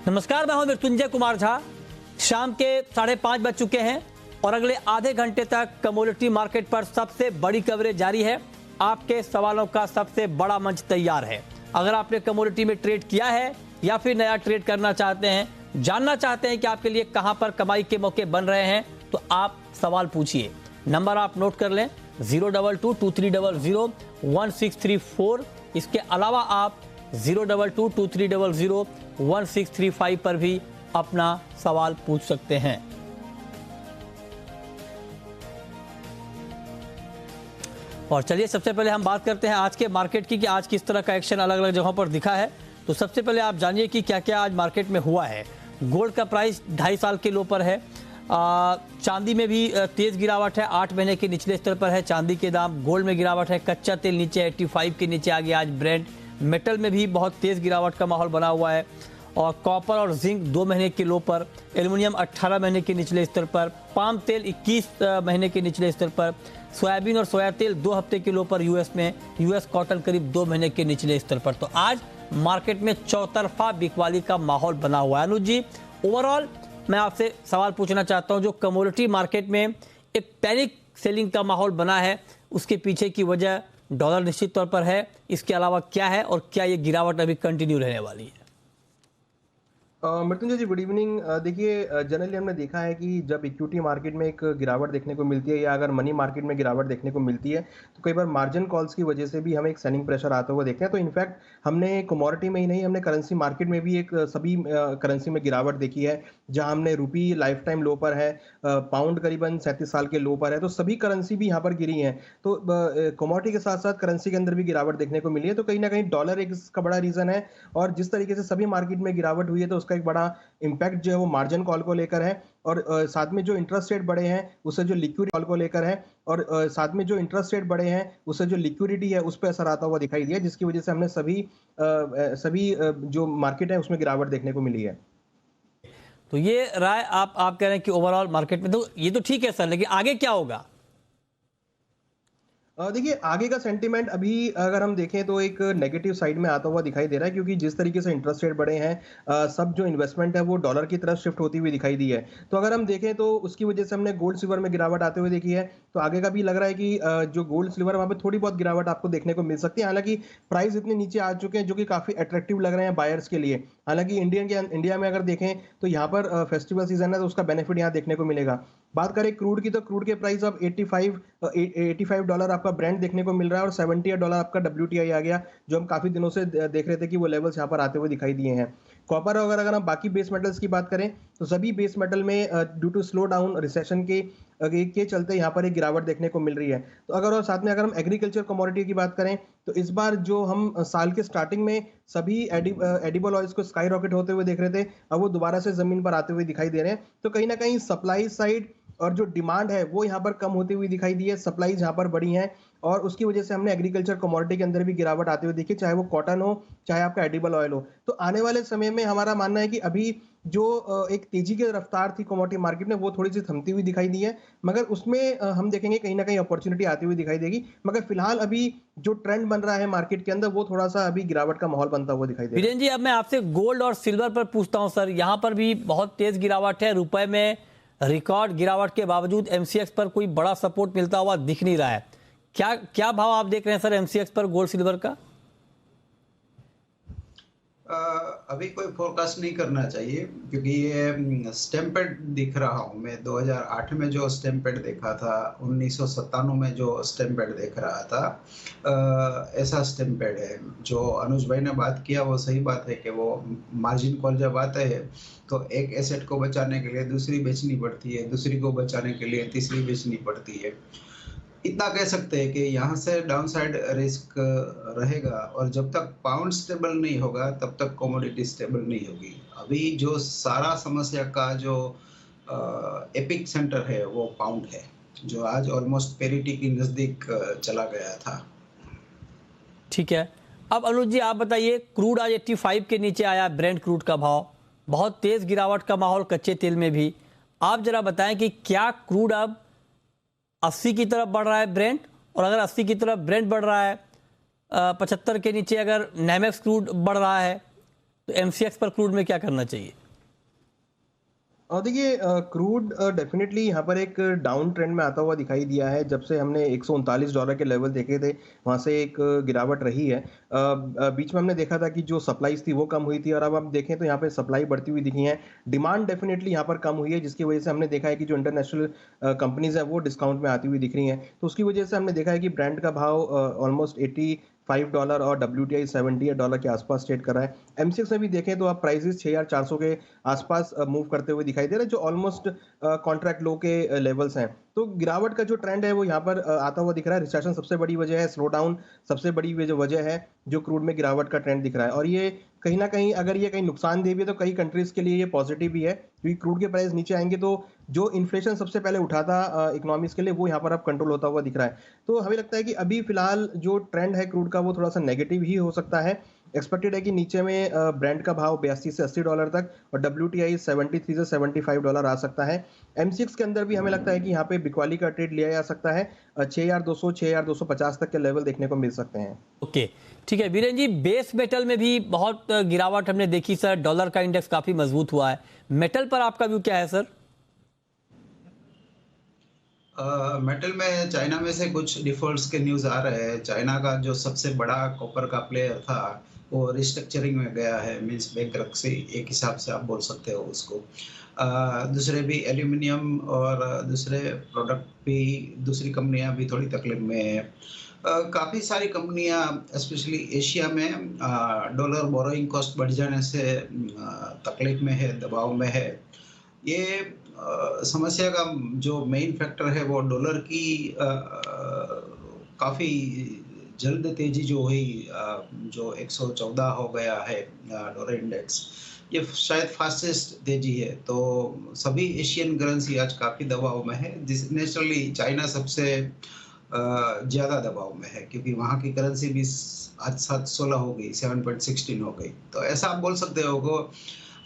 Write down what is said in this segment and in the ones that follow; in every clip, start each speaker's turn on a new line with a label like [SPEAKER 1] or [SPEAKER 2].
[SPEAKER 1] नमस्कार, मैं हूं मृत्युंजय कुमार झा। शाम के 5:30 बज चुके हैं और अगले आधे घंटे तक कमोडिटी मार्केट पर सबसे बड़ी कवरेज जारी है। आपके सवालों का सबसे बड़ा मंच तैयार है। अगर आपने कमोडिटी में ट्रेड किया है या फिर नया ट्रेड करना चाहते हैं, जानना चाहते हैं कि आपके लिए कहां पर कमाई के मौके बन रहे हैं, तो आप सवाल पूछिए। नंबर आप नोट कर लें 02223001634। इसके अलावा आप 02223001635 पर भी अपना सवाल पूछ सकते हैं। और चलिए सबसे पहले हम बात करते हैं आज के मार्केट की कि आज किस तरह का एक्शन अलग अलग जगहों पर दिखा है। तो सबसे पहले आप जानिए कि क्या क्या आज मार्केट में हुआ है। गोल्ड का प्राइस 2.5 साल के लो पर है। चांदी में भी तेज गिरावट है, 8 महीने के निचले स्तर पर है चांदी के दाम। गोल्ड में गिरावट है, कच्चा तेल नीचे 85 के नीचे आ गया आज ब्रेंट। मेटल में भी बहुत तेज गिरावट का माहौल बना हुआ है और कॉपर और जिंक 2 महीने के लो पर, एल्युमिनियम 18 महीने के निचले स्तर पर, पाम तेल 21 महीने के निचले स्तर पर, सोयाबीन और सोया तेल 2 हफ्ते के लो पर यूएस में, यूएस कॉटन करीब 2 महीने के निचले स्तर पर। तो आज मार्केट में चौतरफा बिकवाली का माहौल बना हुआ है। अनुज जी, ओवरऑल मैं आपसे सवाल पूछना चाहता हूं, जो कमोडिटी मार्केट में एक पैनिक सेलिंग का माहौल बना है, उसके पीछे की वजह डॉलर निश्चित तौर पर है, इसके अलावा क्या है और क्या ये गिरावट अभी कंटिन्यू रहने वाली है?
[SPEAKER 2] मृत्युंजय जी, गुड इवनिंग। देखिए, जनरली हमने देखा है कि जब इक्विटी मार्केट में एक गिरावट देखने को मिलती है या अगर मनी मार्केट में गिरावट देखने को मिलती है, तो कई बार मार्जिन कॉल्स की वजह से भी हमें एक सेलिंग प्रेशर आता हुआ देखते हैं। तो इनफैक्ट हमने कमोडिटी में ही नहीं, हमने करेंसी मार्केट में भी एक सभी करेंसी में गिरावट देखी है। जहां हमने रुपी लाइफ टाइम लो पर है, पाउंड करीबन 37 साल के लो पर है, तो सभी करेंसी भी यहाँ पर गिरी हैं। तो कमोडिटी के साथ साथ करेंसी के अंदर भी गिरावट देखने को मिली है। तो कहीं ना कहीं डॉलर एक इसका बड़ा रीजन है और जिस तरीके से सभी मार्केट में गिरावट हुई है, तो उसका एक बड़ा इंपैक्ट जो है वो मार्जिन कॉल को लेकर है। और साथ में जो इंटरेस्ट रेट बढ़े हैं उससे जो लिक्विडिटी कॉल को लेकर है, और साथ में जो इंटरेस्ट रेट बढ़े हैं उससे जो लिक्विडिटी है उस पर असर आता हुआ दिखाई दिया, जिसकी वजह से हमने सभी जो मार्केट है उसमें गिरावट देखने को मिली है।
[SPEAKER 1] तो ये राय आप कह रहे हैं कि ओवरऑल मार्केट में, तो ये तो ठीक है सर, लेकिन आगे क्या होगा?
[SPEAKER 2] देखिए, आगे का सेंटीमेंट अभी अगर हम देखें तो एक नेगेटिव साइड में आता हुआ दिखाई दे रहा है, क्योंकि जिस तरीके से इंटरेस्ट रेट बढ़े हैं, सब जो इन्वेस्टमेंट है वो डॉलर की तरफ शिफ्ट होती हुई दिखाई दी है। तो अगर हम देखें तो उसकी वजह से हमने गोल्ड सिल्वर में गिरावट आते हुए देखी है। तो आगे का भी लग रहा है कि जो गोल्ड सिल्वर वहाँ पे थोड़ी बहुत गिरावट आपको देखने को मिल सकती है। हालांकि प्राइस इतने नीचे आ चुके हैं जो कि काफी अट्रैक्टिव लग रहे हैं बायर्स के लिए। हालांकि इंडिया में अगर देखें तो यहाँ पर फेस्टिवल सीजन है, तो उसका बेनिफिट यहाँ देखने को मिलेगा। बात करें क्रूड की, तो क्रूड के प्राइस अब $85 आपका ब्रेंट देखने को मिल रहा है और $78 आपका WTI आ गया, जो हम काफी दिनों से देख रहे थे कि वो लेवल्स यहाँ पर आते हुए दिखाई दिए हैं। कॉपर अगर हम बाकी बेस मेटल्स की बात करें तो सभी बेस मेटल में due to slow down recession के चलते यहाँ पर एक गिरावट देखने को मिल रही है। तो और साथ में अगर हम एग्रीकल्चर कमोडिटी की बात करें तो इस बार जो हम साल के स्टार्टिंग में सभी एडिबल ऑयल्स को स्काई रॉकेट होते हुए देख रहे थे, अब वो दोबारा से जमीन पर आते हुए दिखाई दे रहे हैं। तो कहीं ना कहीं सप्लाई साइड और जो डिमांड है वो यहाँ पर कम होती हुई दिखाई दी है, सप्लाईज यहाँ पर बढ़ी हैं, और उसकी वजह से हमने एग्रीकल्चर कमोडिटी के अंदर भी गिरावट आते हुए देखी, चाहे वो कॉटन हो चाहे आपका एडिबल ऑयल हो। तो आने वाले समय में हमारा मानना है कि अभी जो एक तेजी की रफ्तार थी कमोडिटी मार्केट में, वो थोड़ी सी थमती हुई दिखाई दी है, मगर उसमें हम देखेंगे कहीं ना कहीं अपॉर्चुनिटी आती हुई दिखाई देगी। मगर फिलहाल अभी जो ट्रेंड बन रहा है मार्केट के अंदर, वो थोड़ा सा अभी गिरावट का माहौल बनता हुआ दिखाई दे रहा है।
[SPEAKER 1] वीरेंद्र जी, अब मैं आपसे गोल्ड और सिल्वर पर पूछता हूं सर। यहां पर भी बहुत तेज गिरावट है, रुपए में रिकॉर्ड गिरावट के बावजूद एमसीएक्स पर कोई बड़ा सपोर्ट मिलता हुआ दिख नहीं रहा है। क्या भाव आप देख रहे हैं सर एमसीएक्स पर गोल्ड सिल्वर का?
[SPEAKER 3] अभी कोई फोरकास्ट नहीं करना चाहिए, क्योंकि ये स्टैम्पेड दिख रहा हूँ मैं। 2008 में जो स्टैम्पेड देखा था, 1997 में जो स्टैम्पेड देख रहा था, ऐसा स्टैम्पेड है। जो अनुज भाई ने बात किया वो सही बात है कि वो मार्जिन कॉल जब आते हैं तो एक एसेट को बचाने के लिए दूसरी बेचनी पड़ती है, दूसरी को बचाने के लिए तीसरी बेचनी पड़ती है। इतना कह सकते हैं कि यहाँ से डाउनसाइड रिस्क रहेगा, और जब तक पाउंड स्टेबल नहीं होगा तब तक कमोडिटी स्टेबल नहीं होगी। अभी जो सारा समस्या का जो एपिक सेंटर है वो पाउंड है, जो आज ऑलमोस्ट पेरिटी की नजदीक चला गया था।
[SPEAKER 1] ठीक है, अब अनुज जी आप बताइए, क्रूड आज 85 के नीचे आया, ब्रेंट क्रूड का भाव, बहुत तेज गिरावट का माहौल कच्चे तेल में भी। आप जरा बताएं कि क्या क्रूड अब 80 की तरफ बढ़ रहा है ब्रेंट, और अगर 80 की तरफ ब्रेंट बढ़ रहा है, 75 के नीचे अगर नेमेक्स क्रूड बढ़ रहा है, तो MCX पर क्रूड में क्या करना चाहिए?
[SPEAKER 2] और देखिए क्रूड डेफिनेटली यहाँ पर एक डाउन ट्रेंड में आता हुआ दिखाई दिया है। जब से हमने $139 के लेवल देखे थे, वहाँ से एक गिरावट रही है। बीच में हमने देखा था कि जो सप्लाईज थी वो कम हुई थी, और अब हम देखें तो यहाँ पे सप्लाई बढ़ती हुई दिखी है। डिमांड डेफिनेटली यहाँ पर कम हुई है, जिसकी वजह से हमने देखा है कि जो इंटरनेशनल कंपनीज है वो डिस्काउंट में आती हुई दिख रही हैं। तो उसकी वजह से हमने देखा है कि ब्रांड का भाव ऑलमोस्ट $85 और WTI $78 के आसपास ट्रेड कर रहा है। MCX में भी देखें तो आप प्राइसेस 6400 के आसपास मूव करते हुए दिखाई दे रहे हैं, जो ऑलमोस्ट कॉन्ट्रैक्ट लो के लेवल्स हैं। तो गिरावट का जो ट्रेंड है वो यहाँ पर आता हुआ दिख रहा है। रिसेशन सबसे बड़ी वजह है, स्लो डाउन सबसे बड़ी वजह है जो क्रूड में गिरावट का ट्रेंड दिख रहा है। और ये कहीं ना कहीं अगर ये कहीं नुकसानदेह भी है तो कई कंट्रीज के लिए ये पॉजिटिव भी है, क्योंकि क्रूड के प्राइस नीचे आएंगे तो जो इन्फ्लेशन सबसे पहले उठाता इकोनॉमीज के लिए, वो यहाँ पर अब कंट्रोल होता हुआ दिख रहा है। तो हमें लगता है कि अभी फिलहाल जो ट्रेंड है क्रूड का वो थोड़ा सा नेगेटिव ही हो सकता है। एक्सपेक्टेड है कि नीचे में ब्रांड का भाव $82 से $80 तक और WTI $73 से $75 आ सकता है। MCX के अंदर भी हमें लगता है कि यहाँ पे बिकवाली का ट्रेड लिया जा सकता है। 6200 6250 तक के लेवल देखने को मिल सकते हैं।
[SPEAKER 1] ओके, ठीक है वीरेन जी, बेस मेटल में भी बहुत गिरावट हमने देखी सर। डॉलर का इंडेक्स काफी मजबूत हुआ है। मेटल पर आपका व्यू क्या है सर?
[SPEAKER 3] मेटल में चाइना में से कुछ डिफॉल्ट्स के न्यूज़ आ रहे हैं। चाइना का जो सबसे बड़ा कॉपर का प्लेयर था वो रिस्ट्रक्चरिंग में गया है, मींस बैंकरप्सी एक हिसाब से आप बोल सकते हो उसको। दूसरे भी एल्यूमिनियम और दूसरे प्रोडक्ट भी, दूसरी कंपनियां भी थोड़ी तकलीफ में है। काफ़ी सारी कंपनियां स्पेशली एशिया में डॉलर बोरोइंग कॉस्ट बढ़ जाने से तकलीफ में है, दबाव में है। ये समस्या का जो मेन फैक्टर है वो डॉलर की काफ़ी जल्द तेजी जो हुई, जो 114 हो गया है डॉलर इंडेक्स, ये शायद फास्टेस्ट तेजी है। तो सभी एशियन करेंसी आज काफ़ी दबाव में है, जिस नेचुरली चाइना सबसे ज़्यादा दबाव में है, क्योंकि वहाँ की करेंसी भी आज 716 हो गई, 7.16 हो गई। तो ऐसा आप बोल सकते हो को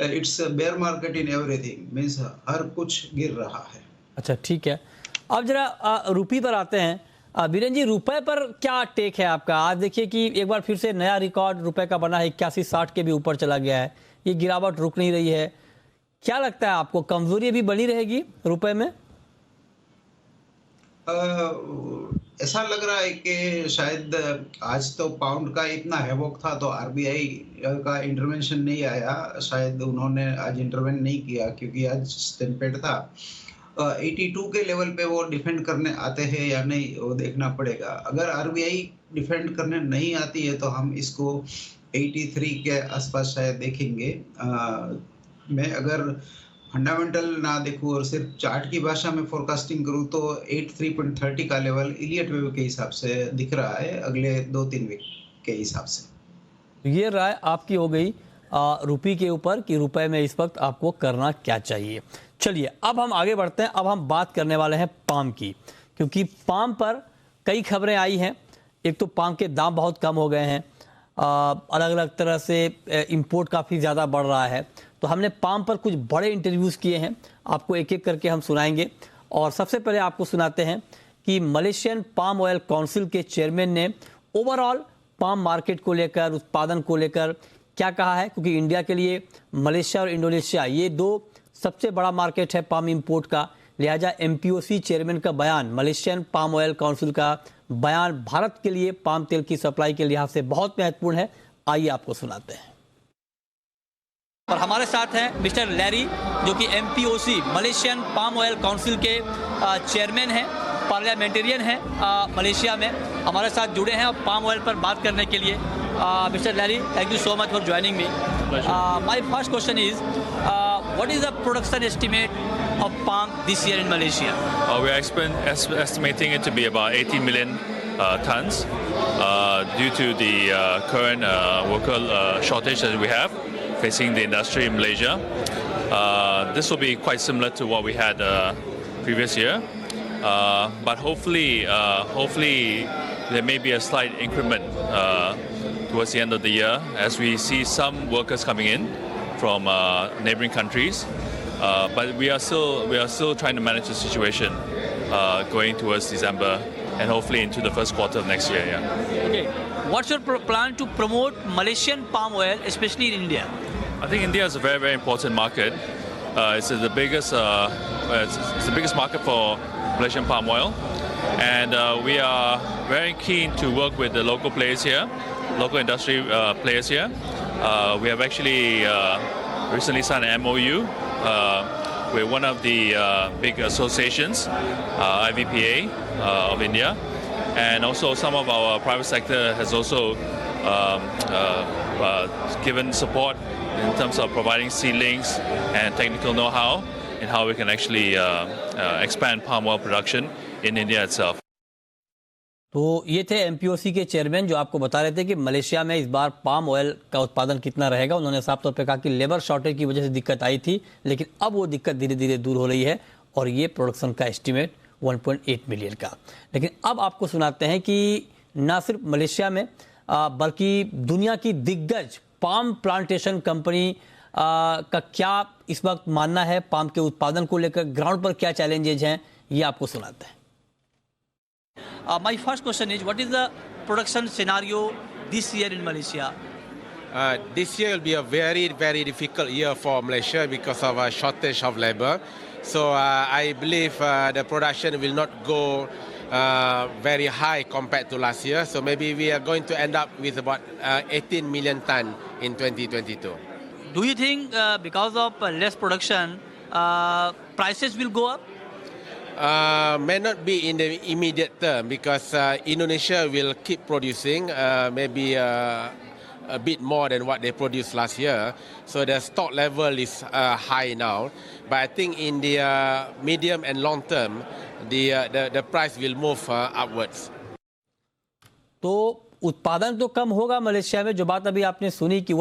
[SPEAKER 3] it's bear market in everything, means हर कुछ गिर रहा है।
[SPEAKER 1] अच्छा, ठीक है। अब जरा रुपये पर आते हैं। वीरेन जी, रुपए पर क्या टेक है आपका? आज देखिए कि एक बार फिर से नया रिकॉर्ड रुपए का बना है, 81-60 के भी ऊपर चला गया है। ये गिरावट रुक नहीं रही है। क्या लगता है आपको, कमजोरी अभी बनी रहेगी रुपए में?
[SPEAKER 3] ऐसा लग रहा है कि शायद आज तो पाउंड का इतना हैवोक था तो RBI का इंटरवेंशन नहीं आया, शायद उन्होंने आज इंटरवेंट नहीं किया क्योंकि आज स्टैम्पेड था। 82 के लेवल पे वो डिफेंड करने आते हैं या नहीं वो देखना पड़ेगा। अगर RBI डिफेंड करने नहीं आती है तो हम इसको 83 के आसपास शायद देखेंगे। मैं अगर फंडामेंटल ना देखूं और सिर्फ चार्ट की भाषा में फोरकास्टिंग करूं तो 83.30 का लेवल इलियट वेव के हिसाब से दिख रहा है अगले 2-3 वीक के हिसाब से।
[SPEAKER 1] ये राय आपकी हो गई रुपये के ऊपर कि रुपए में इस वक्त आपको करना क्या चाहिए। चलिए अब हम आगे बढ़ते हैं। अब हम बात करने वाले हैं पाम की, क्योंकि पाम पर कई खबरें आई हैं। एक तो पाम के दाम बहुत कम हो गए हैं, अलग अलग तरह से इंपोर्ट काफ़ी ज़्यादा बढ़ रहा है। तो हमने पाम पर कुछ बड़े इंटरव्यूज़ किए हैं, आपको एक एक करके हम सुनाएंगे। और सबसे पहले आपको सुनाते हैं कि मलेशियन पाम ऑयल काउंसिल के चेयरमैन ने ओवरऑल पाम मार्केट को लेकर, उत्पादन को लेकर क्या कहा है, क्योंकि इंडिया के लिए मलेशिया और इंडोनेशिया ये दो सबसे बड़ा मार्केट है पाम इंपोर्ट का। लिहाजा MPOC चेयरमैन का बयान, मलेशियन पाम ऑयल काउंसिल का बयान भारत के लिए पाम तेल की सप्लाई के लिहाज से बहुत महत्वपूर्ण है। आइए आपको सुनाते हैं। और हमारे साथ हैं मिस्टर लैरी, जो कि MPOC Malaysian palm oil council के चेयरमैन हैं, पार्लियामेंटेरियन हैं मलेशिया में, हमारे साथ जुड़े हैं और पाम ऑयल पर बात करने के लिए। Mr. Larry, thank you so much for joining me. My first question is, what is the production estimate of palm this year in Malaysia?
[SPEAKER 4] We are estimating it to be about 80 million tons due to the current worker shortage that we have facing the industry in Malaysia. This will be quite similar to what we had previous year, but hopefully there may be a slight increment towards the end of the year as we see some workers coming in from neighboring countries, but we are still trying to manage the situation going towards December and hopefully into the first quarter of next year. Yeah.
[SPEAKER 1] Okay, what's your plan to promote Malaysian palm oil, especially in India?
[SPEAKER 4] I think India is a very, very important market. It's the biggest market for Malaysian palm oil, and we are very keen to work with the local players here, local industry players here. We have actually recently signed an MOU with one of the big associations, IVPA of India, and also some of our private sector has also given support in terms of providing seedlings and technical know-how in how we can actually expand palm oil production in India itself.
[SPEAKER 1] तो ये थे एमपीओसी के chairman जो आपको बता रहे थे कि मलेशिया में इस बार पाम ऑयल का उत्पादन कितना रहेगा। उन्होंने साफ तौर पे कहा कि लेबर शॉर्टेज की वजह से दिक्कत आई थी, लेकिन अब वो दिक्कत धीरे धीरे दूर हो रही है और ये प्रोडक्शन का एस्टीमेट 1.8 मिलियन का। लेकिन अब आपको सुनाते हैं कि ना सिर्फ मलेशिया में बल्कि दुनिया की दिग्गज पाम प्लांटेशन कंपनी का क्या इस वक्त मानना है, पाम के उत्पादन को लेकर ग्राउंड पर क्या चैलेंजेज हैं, ये आपको सुनाते हैं।
[SPEAKER 5] My first question is, what is the production scenario this year in Malaysia?
[SPEAKER 6] This year will be a very, very difficult year for Malaysia because of a shortage of labor. So I believe the production will not go very high compared to last year. So maybe we are going to end up with about 18 million ton in 2022.
[SPEAKER 5] Do you think because of less production, prices will go up?
[SPEAKER 6] May not be in the immediate term because Indonesia will keep producing maybe a bit more than what they produced last year. So the stock level is high now. But I think in the medium and long term, the price will move upwards.
[SPEAKER 1] तो उत्पादन तो कम होगा Malaysia में, जो बात अभी आपने सुनी कि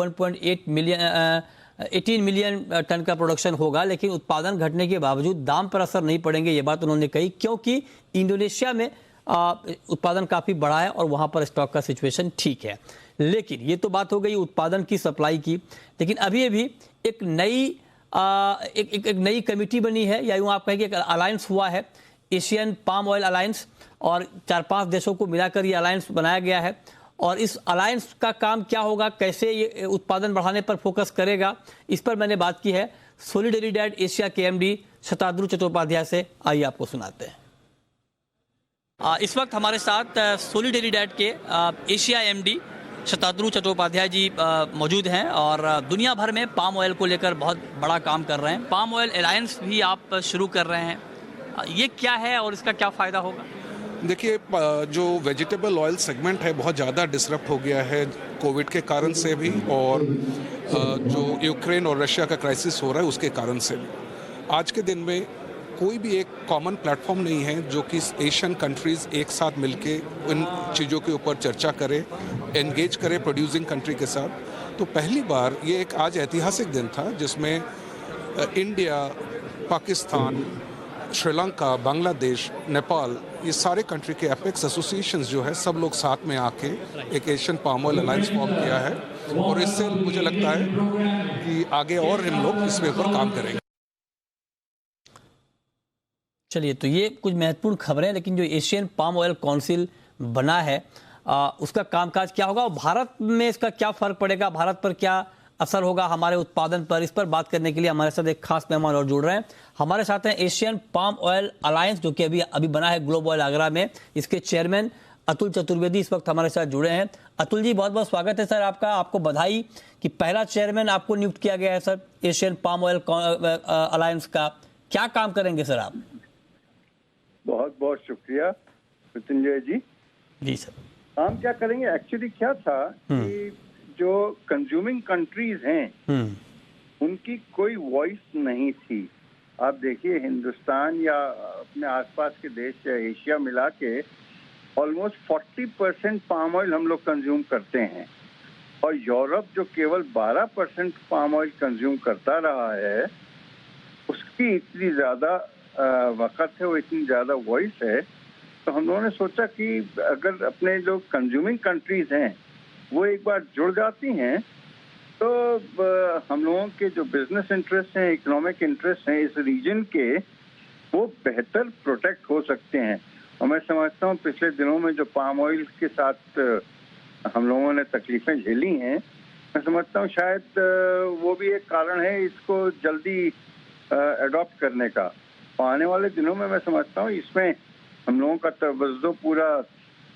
[SPEAKER 1] 18 मिलियन टन का प्रोडक्शन होगा, लेकिन उत्पादन घटने के बावजूद दाम पर असर नहीं पड़ेंगे, ये बात उन्होंने कही, क्योंकि इंडोनेशिया में उत्पादन काफ़ी बड़ा है और वहाँ पर स्टॉक का सिचुएशन ठीक है। लेकिन ये तो बात हो गई उत्पादन की, सप्लाई की, लेकिन अभी एक नई कमेटी बनी है, या यूँ आप कहेंगे एक अलायंस हुआ है, एशियन पाम ऑयल अलायंस, और 4-5 देशों को मिलाकर ये अलायंस बनाया गया है। और इस अलायंस का काम क्या होगा, कैसे ये उत्पादन बढ़ाने पर फोकस करेगा, इस पर मैंने बात की है सोलिडेरिडैड एशिया के एमडी शताद्रु चट्टोपाध्याय से। आइए आपको सुनाते हैं।
[SPEAKER 5] इस वक्त हमारे साथ सोलिडेरिडैड के एशिया एमडी शताद्रु चट्टोपाध्याय जी मौजूद हैं और दुनिया भर में पाम ऑयल को लेकर बहुत बड़ा काम कर रहे हैं। पाम ऑयल अलायंस भी आप शुरू कर रहे हैं, ये क्या है और इसका क्या फ़ायदा होगा?
[SPEAKER 7] देखिए, जो वेजिटेबल ऑयल सेगमेंट है बहुत ज़्यादा डिसरप्ट हो गया है कोविड के कारण से भी, और जो यूक्रेन और रशिया का क्राइसिस हो रहा है उसके कारण से भी। आज के दिन में कोई भी एक कॉमन प्लेटफॉर्म नहीं है जो कि एशियन कंट्रीज़ एक साथ मिलके इन चीज़ों के ऊपर चर्चा करे, एंगेज करे प्रोड्यूसिंग कंट्री के साथ। तो पहली बार ये एक आज ऐतिहासिक दिन था जिसमें इंडिया, पाकिस्तान, श्रीलंका, बांग्लादेश, नेपाल, ये सारे कंट्री के एपेक्स एसोसिएशंस जो है सब लोग साथ में आके एक Asian palm oil alliance form किया है, और इससे मुझे लगता है कि आगे और इन लोग इस पे ऊपर काम करेंगे।
[SPEAKER 1] चलिए, तो ये कुछ महत्वपूर्ण खबरें, लेकिन जो एशियन पाम ऑयल काउंसिल बना है उसका कामकाज क्या होगा और भारत में इसका क्या फ़र्क पड़ेगा, भारत पर क्या असर होगा हमारे उत्पादन पर, इस पर बात करने के लिए हमारे साथ एक खास मेहमान और जुड़ रहे हैं। हमारे साथ हैं एशियन पाम ऑयल अलायंस जो कि अभी बना है ग्लोब ऑयल आगरा में, इसके चेयरमैन अतुल चतुर्वेदी इस वक्त हमारे साथ जुड़े हैं। अतुल जी, बहुत बहुत स्वागत है सर आपका, आपको बधाई कि पहला चेयरमैन आपको नियुक्त किया गया है sir Asian palm oil alliance का। क्या काम करेंगे सर आप?
[SPEAKER 8] बहुत बहुत शुक्रिया मृत्युंजय जी।
[SPEAKER 1] जी सर।
[SPEAKER 8] हम क्या करेंगे, एक्चुअली क्या था कि जो कंज्यूमिंग कंट्रीज हैं उनकी कोई वॉइस नहीं थी। आप देखिए, हिंदुस्तान या अपने आसपास के देश या एशिया मिला के ऑलमोस्ट 40% पाम ऑयल हम लोग कंज्यूम करते हैं, और यूरोप जो केवल 12% पाम ऑयल कंज्यूम करता रहा है, उसकी इतनी ज़्यादा वक़्त है, वो इतनी ज़्यादा वॉइस है। तो हम लोगों ने सोचा कि अगर अपने जो कंज्यूमिंग कंट्रीज हैं वो एक बार जुड़ जाती हैं तो हम लोगों के जो बिजनेस इंटरेस्ट हैं, इकोनॉमिक इंटरेस्ट हैं इस रीजन के, वो बेहतर प्रोटेक्ट हो सकते हैं। और मैं समझता हूँ पिछले दिनों में जो पाम ऑयल के साथ हम लोगों ने तकलीफें झेली हैं, मैं समझता हूँ शायद वो भी एक कारण है इसको जल्दी अडॉप्ट करने का। और आने वाले दिनों में मैं समझता हूँ इसमें हम लोगों का तवज्जो पूरा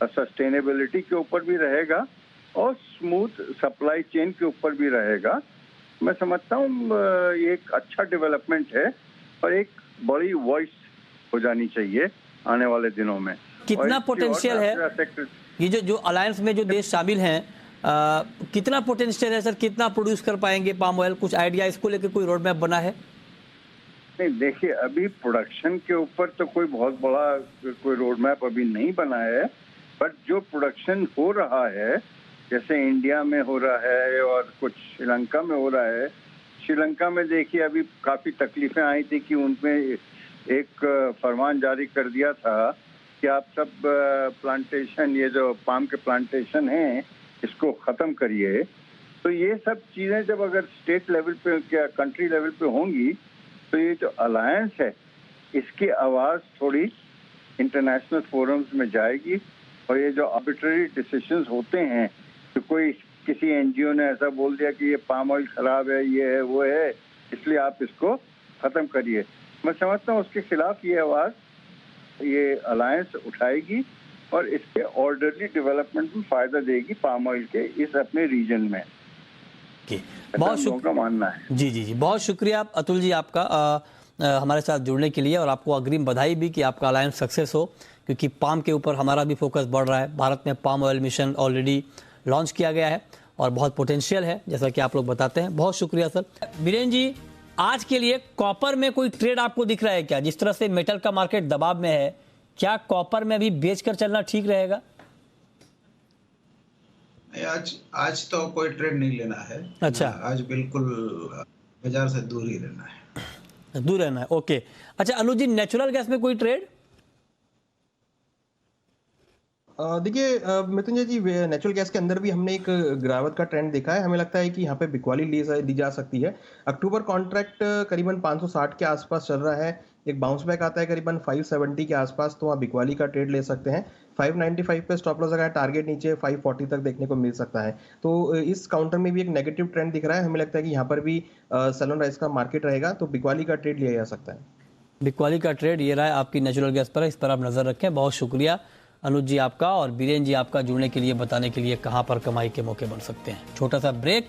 [SPEAKER 8] सस्टेनेबिलिटी के ऊपर भी रहेगा और स्मूथ सप्लाई चेन के ऊपर भी रहेगा। मैं समझता हूँ ये एक अच्छा डेवलपमेंट है और एक बड़ी वॉइस हो जानी चाहिए आने वाले दिनों में।
[SPEAKER 1] कितना पोटेंशियल है ये जो अलायंस में जो देश शामिल हैं, कितना पोटेंशियल है सर, कितना प्रोड्यूस कर पाएंगे पाम ऑयल? कुछ आइडिया इसको लेकर कोई रोड मैप बना है?
[SPEAKER 8] नहीं, देखिए अभी प्रोडक्शन के ऊपर तो कोई बहुत बड़ा कोई रोड मैप अभी नहीं बना है, बट जो प्रोडक्शन हो रहा है जैसे इंडिया में हो रहा है और कुछ श्रीलंका में हो रहा है। श्रीलंका में देखिए अभी काफ़ी तकलीफें आई थी कि उनमें एक फरमान जारी कर दिया था कि आप सब प्लांटेशन, ये जो पाम के प्लांटेशन हैं, इसको ख़त्म करिए। तो ये सब चीज़ें जब अगर स्टेट लेवल पे या कंट्री लेवल पे होंगी तो ये जो अलायंस है इसकी आवाज़ थोड़ी इंटरनेशनल फोरम्स में जाएगी और ये जो आर्बिट्ररी डिसीजंस होते हैं, तो कोई किसी एनजीओ ने ऐसा बोल दिया कि ये पाम ऑयल खराब है, ये है, वो है, इसलिए आप इसको ख़त्म करिए। मैं समझता हूँ उसके खिलाफ ये आवाज़ ये अलायंस उठाएगी और इसके ऑर्डरली डेवलपमेंट में फ़ायदा देगी पाम ऑयल के इस अपने रीजन में।
[SPEAKER 1] बहुत शुक्रिया
[SPEAKER 8] मानना है।
[SPEAKER 1] जी, बहुत शुक्रिया अतुल जी आपका हमारे साथ जुड़ने के लिए, और आपको अग्रिम बधाई भी कि आपका अलायंस सक्सेस हो, क्योंकि पाम के ऊपर हमारा भी फोकस बढ़ रहा है। भारत में palm oil mission already launch किया गया है और बहुत पोटेंशियल है जैसा कि आप लोग बताते हैं। बहुत शुक्रिया सर। बीरेन जी, आज के लिए कॉपर में कोई ट्रेड आपको दिख रहा है क्या? जिस तरह से मेटल का मार्केट दबाव में है, क्या कॉपर में भी बेचकर चलना ठीक रहेगा?
[SPEAKER 3] आज तो कोई ट्रेड नहीं लेना है।
[SPEAKER 1] अच्छा,
[SPEAKER 3] आज बिल्कुल बाजार से दूर ही रहना है।
[SPEAKER 1] दूर रहना है, ओके। अच्छा अनुज जी, नेचुरल गैस में कोई ट्रेड?
[SPEAKER 2] देखिए मृत्युंजय जी, नेचुरल गैस के अंदर भी हमने एक गिरावट का ट्रेंड देखा है। हमें लगता है कि यहाँ पे बिकवाली ली जा सकती है। अक्टूबर कॉन्ट्रैक्ट करीबन 560 के आसपास चल रहा है, एक बाउंस बैक आता है करीबन 570 के आसपास, तो वहाँ बिकवाली का ट्रेड ले सकते हैं। 595 पे स्टॉप लॉस लगा है, टारगेट नीचे 540 तक देखने को मिल सकता है। तो इस काउंटर में भी एक नेगेटिव ट्रेंड दिख रहा है। हमें लगता है कि यहाँ पर भी सेल ऑन राइज का मार्केट रहेगा, तो बिकवाली का ट्रेड लिया जा सकता है।
[SPEAKER 1] बिकवाली का ट्रेड ये रहा है आपकी नेचुरल गैस पर, इस पर आप नजर रखें। बहुत शुक्रिया अनुज जी आपका और बीरेन जी आपका जुड़ने के लिए, बताने के लिए कहां पर कमाई के मौके बन सकते हैं। छोटा सा ब्रेक।